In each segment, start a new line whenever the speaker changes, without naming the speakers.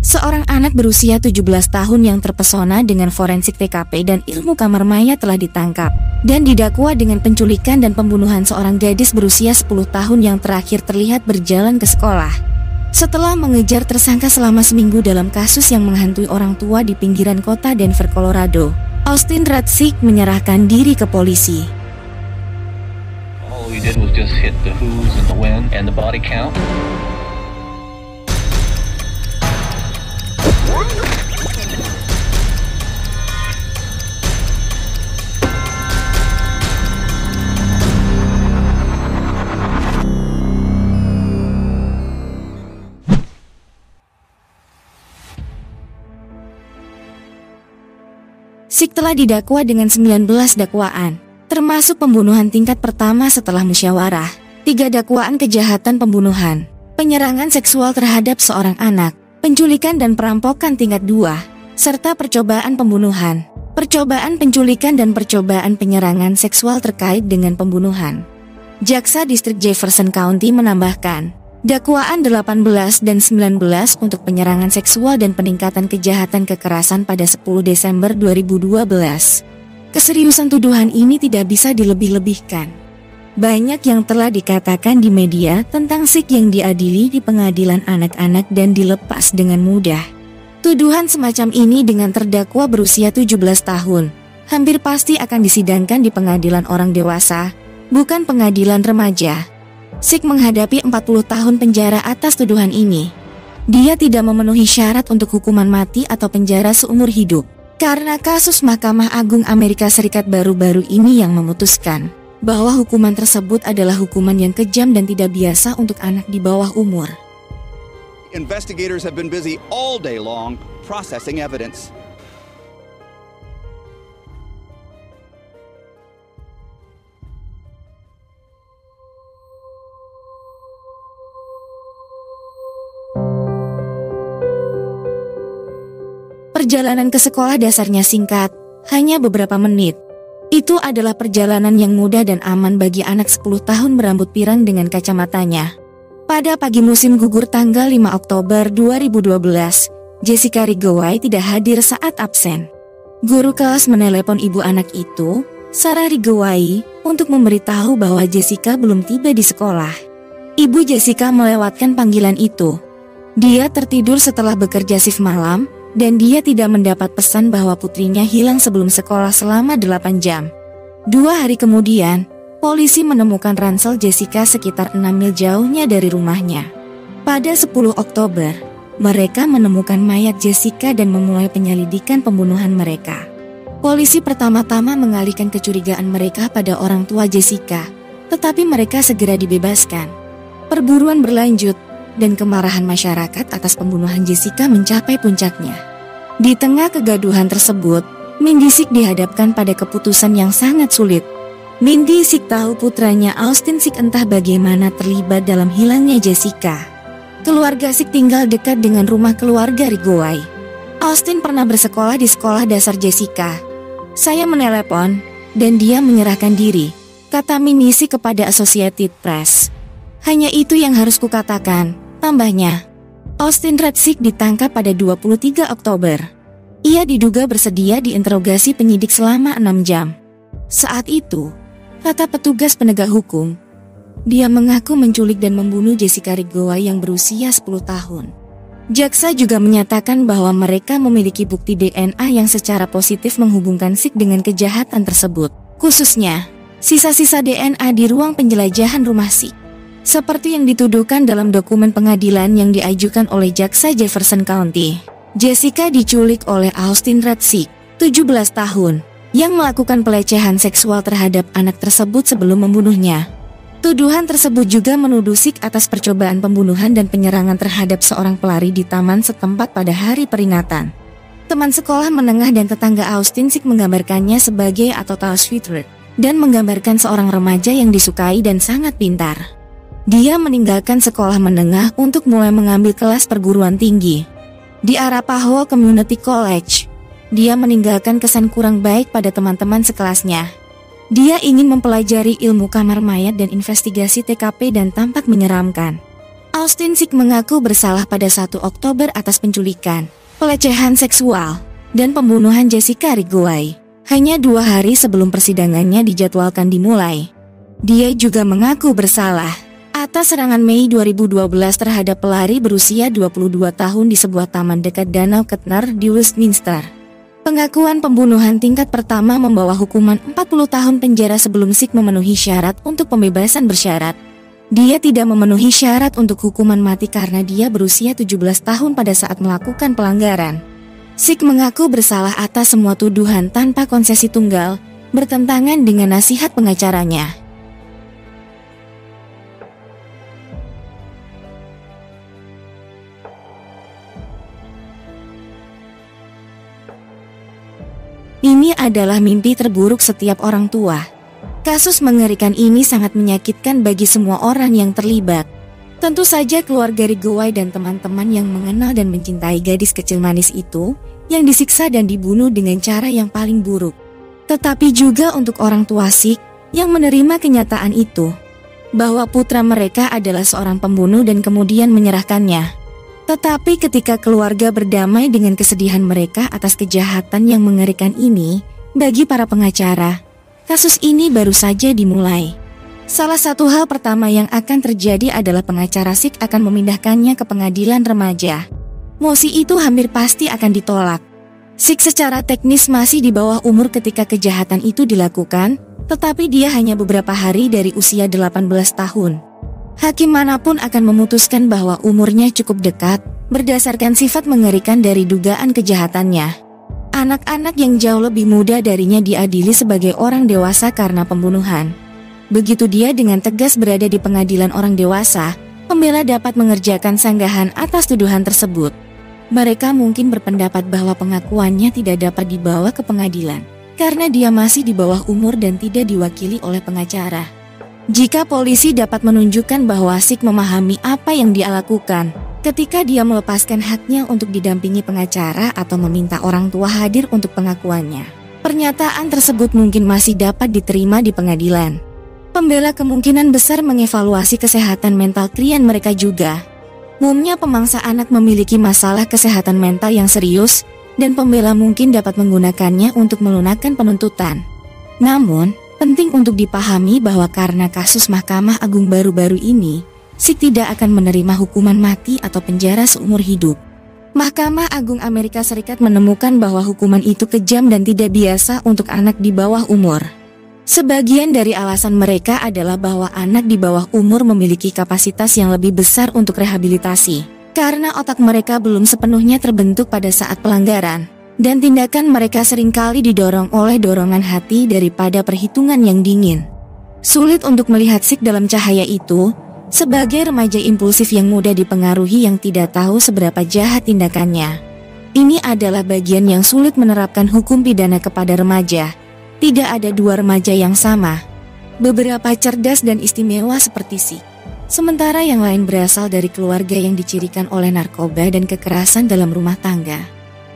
Seorang anak berusia 17 tahun yang terpesona dengan forensik TKP dan ilmu kamar mayat telah ditangkap dan didakwa dengan penculikan dan pembunuhan seorang gadis berusia 10 tahun yang terakhir terlihat berjalan ke sekolah. Setelah mengejar tersangka selama seminggu dalam kasus yang menghantui orang tua di pinggiran kota Denver, Colorado, Austin Rutschig menyerahkan diri ke polisi.
All we did was just hit the who's and the when and the body count.
Sik telah didakwa dengan 19 dakwaan, termasuk pembunuhan tingkat pertama setelah musyawarah, 3 dakwaan kejahatan pembunuhan, penyerangan seksual terhadap seorang anak, penculikan dan perampokan tingkat 2, serta percobaan pembunuhan, percobaan penculikan dan percobaan penyerangan seksual terkait dengan pembunuhan. Jaksa Distrik Jefferson County menambahkan, dakwaan 18 dan 19 untuk penyerangan seksual dan peningkatan kejahatan kekerasan pada 10 Desember 2012. Keseriusan tuduhan ini tidak bisa dilebih-lebihkan. Banyak yang telah dikatakan di media tentang Sik yang diadili di pengadilan anak-anak dan dilepas dengan mudah. Tuduhan semacam ini dengan terdakwa berusia 17 tahun, hampir pasti akan disidangkan di pengadilan orang dewasa, bukan pengadilan remaja. Sik menghadapi 40 tahun penjara atas tuduhan ini. Dia tidak memenuhi syarat untuk hukuman mati atau penjara seumur hidup, karena kasus Mahkamah Agung Amerika Serikat baru-baru ini yang memutuskan bahwa hukuman tersebut adalah hukuman yang kejam dan tidak biasa untuk anak di bawah umur.
Investigators have been busy all day long processing evidence.
Perjalanan ke sekolah dasarnya singkat, hanya beberapa menit. Itu adalah perjalanan yang mudah dan aman bagi anak 10 tahun berambut pirang dengan kacamatanya. Pada pagi musim gugur tanggal 5 Oktober 2012, Jessica Rigoway tidak hadir saat absen. Guru kelas menelepon ibu anak itu, Sarah Rigoway, untuk memberitahu bahwa Jessica belum tiba di sekolah. Ibu Jessica melewatkan panggilan itu. Dia tertidur setelah bekerja shift malam, dan dia tidak mendapat pesan bahwa putrinya hilang sebelum sekolah selama 8 jam. 2 hari kemudian, polisi menemukan ransel Jessica sekitar 6 mil jauhnya dari rumahnya. Pada 10 Oktober, mereka menemukan mayat Jessica dan memulai penyelidikan pembunuhan mereka. Polisi pertama-tama mengalihkan kecurigaan mereka pada orang tua Jessica, tetapi mereka segera dibebaskan. Perburuan berlanjut, dan kemarahan masyarakat atas pembunuhan Jessica mencapai puncaknya. Di tengah kegaduhan tersebut, Mindy Sik dihadapkan pada keputusan yang sangat sulit. Mindy Sik tahu putranya Austin Sik entah bagaimana terlibat dalam hilangnya Jessica. Keluarga Sik tinggal dekat dengan rumah keluarga Rigoway. Austin pernah bersekolah di sekolah dasar Jessica. Saya menelepon, dan dia menyerahkan diri, kata Mindy Sik kepada Associated Press. Hanya itu yang harus kukatakan, tambahnya. Austin Rutschig ditangkap pada 23 Oktober. Ia diduga bersedia diinterogasi penyidik selama 6 jam. Saat itu, kata petugas penegak hukum, dia mengaku menculik dan membunuh Jessica Rigoway yang berusia 10 tahun. Jaksa juga menyatakan bahwa mereka memiliki bukti DNA yang secara positif menghubungkan Sik dengan kejahatan tersebut, khususnya sisa-sisa DNA di ruang penjelajahan rumah Sik. Seperti yang dituduhkan dalam dokumen pengadilan yang diajukan oleh Jaksa Jefferson County, Jessica diculik oleh Austin Rutschig, 17 tahun, yang melakukan pelecehan seksual terhadap anak tersebut sebelum membunuhnya. Tuduhan tersebut juga menuduh Sik atas percobaan pembunuhan dan penyerangan terhadap seorang pelari di taman setempat pada hari peringatan. Teman sekolah menengah dan tetangga Austin Sik menggambarkannya sebagai total sweetheart, dan menggambarkan seorang remaja yang disukai dan sangat pintar. Dia meninggalkan sekolah menengah untuk mulai mengambil kelas perguruan tinggi di Arapahoe Community College. Dia meninggalkan kesan kurang baik pada teman-teman sekelasnya. Dia ingin mempelajari ilmu kamar mayat dan investigasi TKP dan tampak menyeramkan. Austin Sik mengaku bersalah pada 1 Oktober atas penculikan, pelecehan seksual, dan pembunuhan Jessica Rigouay. Hanya 2 hari sebelum persidangannya dijadwalkan dimulai. Dia juga mengaku bersalah atas serangan Mei 2012 terhadap pelari berusia 22 tahun di sebuah taman dekat Danau Kettner di Westminster. Pengakuan pembunuhan tingkat pertama membawa hukuman 40 tahun penjara sebelum Sik memenuhi syarat untuk pembebasan bersyarat. Dia tidak memenuhi syarat untuk hukuman mati karena dia berusia 17 tahun pada saat melakukan pelanggaran. Sik mengaku bersalah atas semua tuduhan tanpa konsesi tunggal, bertentangan dengan nasihat pengacaranya. Ini adalah mimpi terburuk setiap orang tua. Kasus mengerikan ini sangat menyakitkan bagi semua orang yang terlibat. Tentu saja keluarga Rigouay dan teman-teman yang mengenal dan mencintai gadis kecil manis itu, yang disiksa dan dibunuh dengan cara yang paling buruk. Tetapi juga untuk orang tua Sik, yang menerima kenyataan itu, bahwa putra mereka adalah seorang pembunuh dan kemudian menyerahkannya. Tetapi ketika keluarga berdamai dengan kesedihan mereka atas kejahatan yang mengerikan ini, bagi para pengacara, kasus ini baru saja dimulai. Salah satu hal pertama yang akan terjadi adalah pengacara Sik akan memindahkannya ke pengadilan remaja. Mosi itu hampir pasti akan ditolak. Sik secara teknis masih di bawah umur ketika kejahatan itu dilakukan, tetapi dia hanya beberapa hari dari usia 18 tahun. Hakim manapun akan memutuskan bahwa umurnya cukup dekat, berdasarkan sifat mengerikan dari dugaan kejahatannya. Anak-anak yang jauh lebih muda darinya diadili sebagai orang dewasa karena pembunuhan. Begitu dia dengan tegas berada di pengadilan orang dewasa, pembela dapat mengerjakan sanggahan atas tuduhan tersebut. Mereka mungkin berpendapat bahwa pengakuannya tidak dapat dibawa ke pengadilan, karena dia masih di bawah umur dan tidak diwakili oleh pengacara. Jika polisi dapat menunjukkan bahwa Sik memahami apa yang dia lakukan, ketika dia melepaskan haknya untuk didampingi pengacara atau meminta orang tua hadir untuk pengakuannya, pernyataan tersebut mungkin masih dapat diterima di pengadilan. Pembela kemungkinan besar mengevaluasi kesehatan mental klien mereka juga. Umumnya pemangsa anak memiliki masalah kesehatan mental yang serius, dan pembela mungkin dapat menggunakannya untuk melunakkan penuntutan. Namun, penting untuk dipahami bahwa karena kasus Mahkamah Agung baru-baru ini, Sik tidak akan menerima hukuman mati atau penjara seumur hidup. Mahkamah Agung Amerika Serikat menemukan bahwa hukuman itu kejam dan tidak biasa untuk anak di bawah umur. Sebagian dari alasan mereka adalah bahwa anak di bawah umur memiliki kapasitas yang lebih besar untuk rehabilitasi, karena otak mereka belum sepenuhnya terbentuk pada saat pelanggaran, dan tindakan mereka seringkali didorong oleh dorongan hati daripada perhitungan yang dingin. Sulit untuk melihat Sik dalam cahaya itu, sebagai remaja impulsif yang mudah dipengaruhi yang tidak tahu seberapa jahat tindakannya. Ini adalah bagian yang sulit menerapkan hukum pidana kepada remaja. Tidak ada dua remaja yang sama. Beberapa cerdas dan istimewa seperti Sik, sementara yang lain berasal dari keluarga yang dicirikan oleh narkoba dan kekerasan dalam rumah tangga.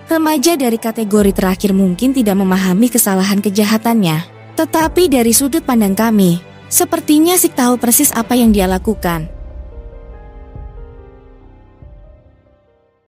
Remaja dari kategori terakhir mungkin tidak memahami kesalahan kejahatannya, tetapi dari sudut pandang kami, sepertinya Sik tahu persis apa yang dia lakukan.